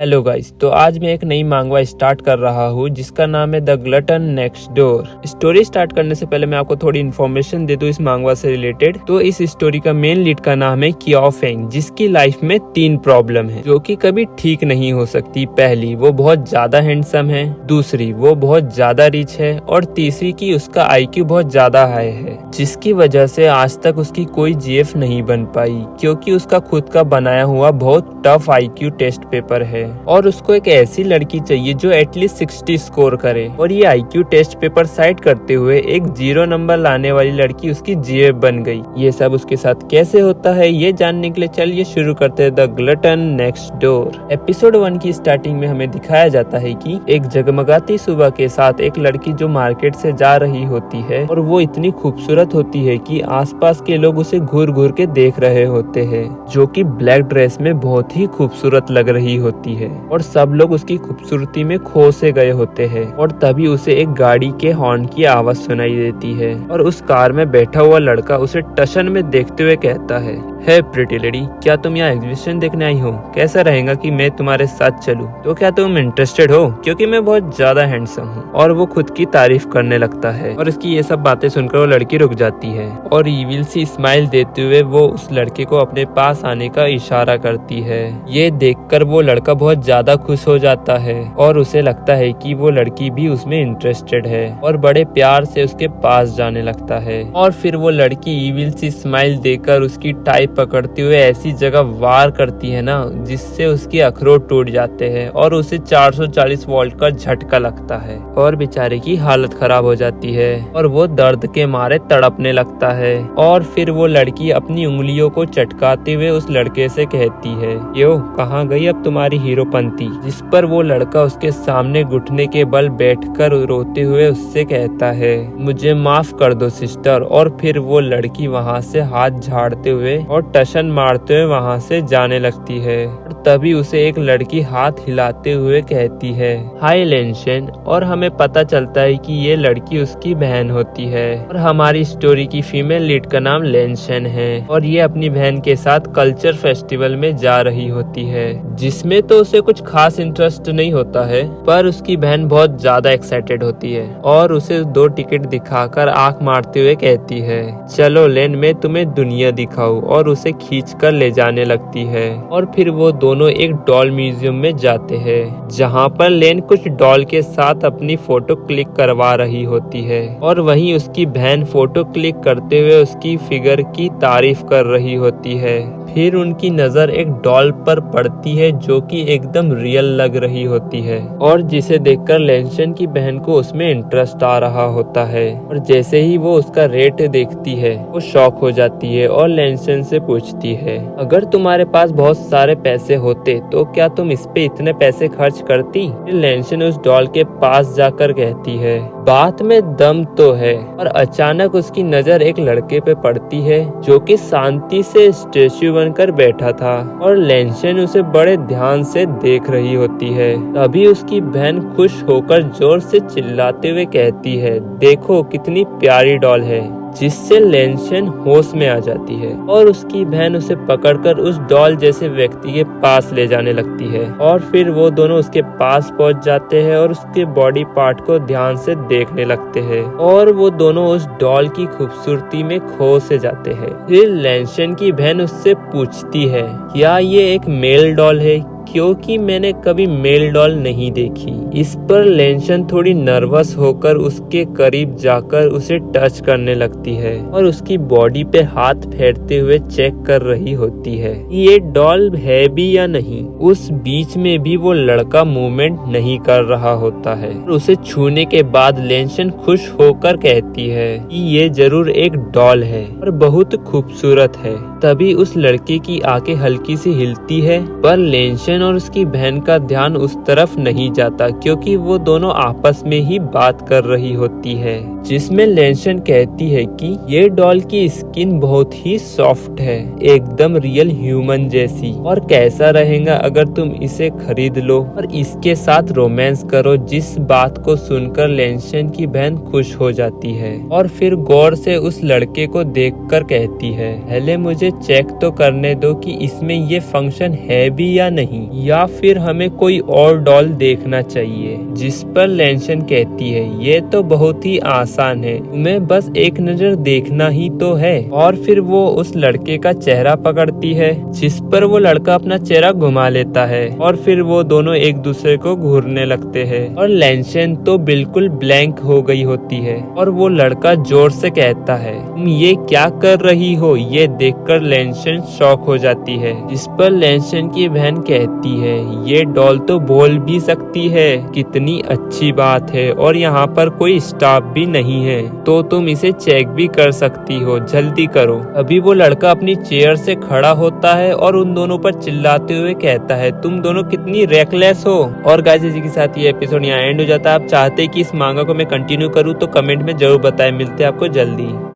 Hello guys, तो आज मैं एक नई मांगवा स्टार्ट कर रहा हूँ जिसका नाम है the glutton next door. Story start करने से पहले मैं आपको थोड़ी इन्फॉर्मेशन दे दूं इस मांगवा से रिलेटेड। तो इस स्टोरी का मेन लीड का नाम है कियाओ फेंग, जिसकी लाइफ में 3 प्रॉब्लम है जो कि कभी ठीक नहीं हो सकती। पहली, वो बहुत ज्यादा हैंडसम है। दूसरी, वो बहुत ज्यादा रिच है। और तीसरी की उसका IQ बहुत ज्यादा हाई है, जिसकी वजह से आज तक उसकी कोई GF नहीं बन पाई, क्योंकि उसका खुद का बनाया हुआ बहुत टफ IQ टेस्ट पेपर है। और उसको एक ऐसी लड़की चाहिए जो एटलीस्ट 60 स्कोर करे। और ये IQ टेस्ट पेपर साइड करते हुए एक 0 नंबर लाने वाली लड़की उसकी GF बन गई। ये सब उसके साथ कैसे होता है ये जानने के लिए चलिए शुरू करते हैं the glutton next door. Episode 1 की स्टार्टिंग में हमें दिखाया जाता है कि एक जगमगाती सुबह के साथ एक लड़की जो मार्केट से जा रही होती है, और वो इतनी खूबसूरत होती है कि आसपास के लोग उसे घूर घूर के देख रहे होते हैं, जो कि ब्लैक ड्रेस में बहुत ही खूबसूरत लग रही होती है। और सब लोग उसकी खूबसूरती में खो से गए होते हैं। और तभी उसे एक गाड़ी के हॉर्न की आवाज सुनाई देती है, और उस कार में बैठा हुआ लड़का उसे टशन में देखते हुए कहता है, हे प्रिटी लेडी, क्या तुम यहाँ एग्जीबिशन देखने आई हो? कैसा रहेगा कि मैं तुम्हारे साथ चलूं? तो क्या तुम इंटरेस्टेड हो? क्योंकि मैं बहुत ज्यादा हैंडसम हूँ। और वो खुद की तारीफ करने लगता है, और इसकी ये सब बातें सुनकर वो लड़की रुक जाती है, और ईविल सी स्माइल देते हुए वो उस लड़के को अपने पास आने का इशारा करती है। ये देखकर वो लड़का बहुत ज्यादा खुश हो जाता है, और उसे लगता है कि वो लड़की भी उसमें इंटरेस्टेड है, और बड़े प्यार से उसके पास जाने लगता है। और फिर वो लड़की ईविल सी स्माइल देकर उसकी टाई पकड़ते हुए ऐसी जगह वार करती है ना, जिससे उसके अखरोट टूट जाते हैं, और उसे 440 वोल्ट का झटका लगता है, और बेचारे की हालत खराब हो जाती है, और वो दर्द के मारे तड़पने लगता है। और फिर वो लड़की अपनी उंगलियों को चटकाते हुए उस लड़के से कहती है, यो कहाँ गई अब तुम्हारी हीरोपंती? जिस पर वो लड़का उसके सामने घुटने के बल बैठकर रोते हुए उससे कहता है, मुझे माफ कर दो सिस्टर। और फिर वो लड़की वहाँ से हाथ झाड़ते हुए और टशन मारते हुए वहाँ से जाने लगती है। और तभी उसे एक लड़की हाथ हिलाते हुए कहती है, हाय लेंशन। और हमें पता चलता है कि ये लड़की उसकी बहन होती है, और हमारी स्टोरी की फीमेल लीड का नाम लेंशन है। और ये अपनी बहन के साथ कल्चर फेस्टिवल में जा रही होती है, जिसमें तो उसे कुछ खास इंटरेस्ट नहीं होता है, पर उसकी बहन बहुत ज्यादा एक्साइटेड होती है, और उसे 2 टिकट दिखाकर आंख मारते हुए कहती है, चलो लेन, मैं तुम्हें दुनिया दिखाऊं। और उसे खींच कर ले जाने लगती है। और फिर वो दोनों एक डॉल म्यूजियम में जाते हैं, जहाँ पर लेन कुछ डॉल के साथ अपनी फोटो क्लिक करवा रही होती है, और वहीं उसकी बहन फोटो क्लिक करते हुए उसकी फिगर की तारीफ कर रही होती है। फिर उनकी नजर एक डॉल पर पड़ती है जो कि एकदम रियल लग रही होती है, और जिसे देखकर लेंशन की बहन को उसमें इंटरेस्ट आ रहा होता है। और जैसे ही वो उसका रेट देखती है, वो शॉक हो जाती है और लेंशन से पूछती है, अगर तुम्हारे पास बहुत सारे पैसे होते तो क्या तुम इस पे इतने पैसे खर्च करती? लेंशन उस डॉल के पास जाकर कहती है, बात में दम तो है। और अचानक उसकी नजर एक लड़के पे पड़ती है जो कि शांति से स्टेच्यू बनकर बैठा था, और लेंशन उसे बड़े ध्यान से देख रही होती है। तभी उसकी बहन खुश होकर जोर से चिल्लाते हुए कहती है, देखो कितनी प्यारी डॉल है, जिससे लेंशन होश में आ जाती है, और उसकी बहन उसे पकड़कर उस डॉल जैसे व्यक्ति के पास ले जाने लगती है। और फिर वो दोनों उसके पास पहुंच जाते हैं और उसके बॉडी पार्ट को ध्यान से देखने लगते हैं, और वो दोनों उस डॉल की खूबसूरती में खो से जाते हैं। फिर लेंशन की बहन उससे पूछती है, क्या ये एक मेल डॉल है? क्योंकि मैंने कभी मेल डॉल नहीं देखी। इस पर लेंशन थोड़ी नर्वस होकर उसके करीब जाकर उसे टच करने लगती है, और उसकी बॉडी पे हाथ फेरते हुए चेक कर रही होती है ये डॉल है भी या नहीं। उस बीच में भी वो लड़का मूवमेंट नहीं कर रहा होता है, और उसे छूने के बाद लेंशन खुश होकर कहती है कि ये जरूर एक डॉल है और बहुत खूबसूरत है। तभी उस लड़के की आंखें हल्की सी हिलती है, पर लेंशन और उसकी बहन का ध्यान उस तरफ नहीं जाता, क्योंकि वो दोनों आपस में ही बात कर रही होती है। जिसमें लेंशन कहती है कि ये डॉल की स्किन बहुत ही सॉफ्ट है, एकदम रियल ह्यूमन जैसी, और कैसा रहेगा अगर तुम इसे खरीद लो और इसके साथ रोमांस करो। जिस बात को सुनकर लेंशन की बहन खुश हो जाती है और फिर गौर से उस लड़के को देखकर कहती है, पहले मुझे चेक तो करने दो कि इसमें ये फंक्शन है भी या नहीं, या फिर हमें कोई और डॉल देखना चाहिए। जिस पर लेंशन कहती है, ये तो बहुत ही आसान है, तुम्हें बस एक नजर देखना ही तो है। और फिर वो उस लड़के का चेहरा पकड़ती है, जिस पर वो लड़का अपना चेहरा घुमा लेता है और फिर वो दोनों एक दूसरे को घूरने लगते हैं और लेंशन तो बिल्कुल ब्लैंक हो गई होती है और वो लड़का जोर से कहता है, तुम ये क्या कर रही हो। ये देखकर लेंशन शॉक हो जाती है, जिस पर लेंशन की बहन कहती है, ये डॉल तो बोल भी सकती है, कितनी अच्छी बात है, और यहाँ पर कोई स्टाफ भी नहीं है, तो तुम इसे चेक भी कर सकती हो, जल्दी करो। अभी वो लड़का अपनी चेयर से खड़ा होता है और उन दोनों पर चिल्लाते हुए कहता है, तुम दोनों कितनी रेकलेस हो। और गाइस इसी के साथ ये एपिसोड यहाँ एंड हो जाता है। आप चाहते कि इस मांगा को मैं कंटिन्यू करूँ तो कमेंट में जरूर बताएं। मिलते हैं आपको जल्दी।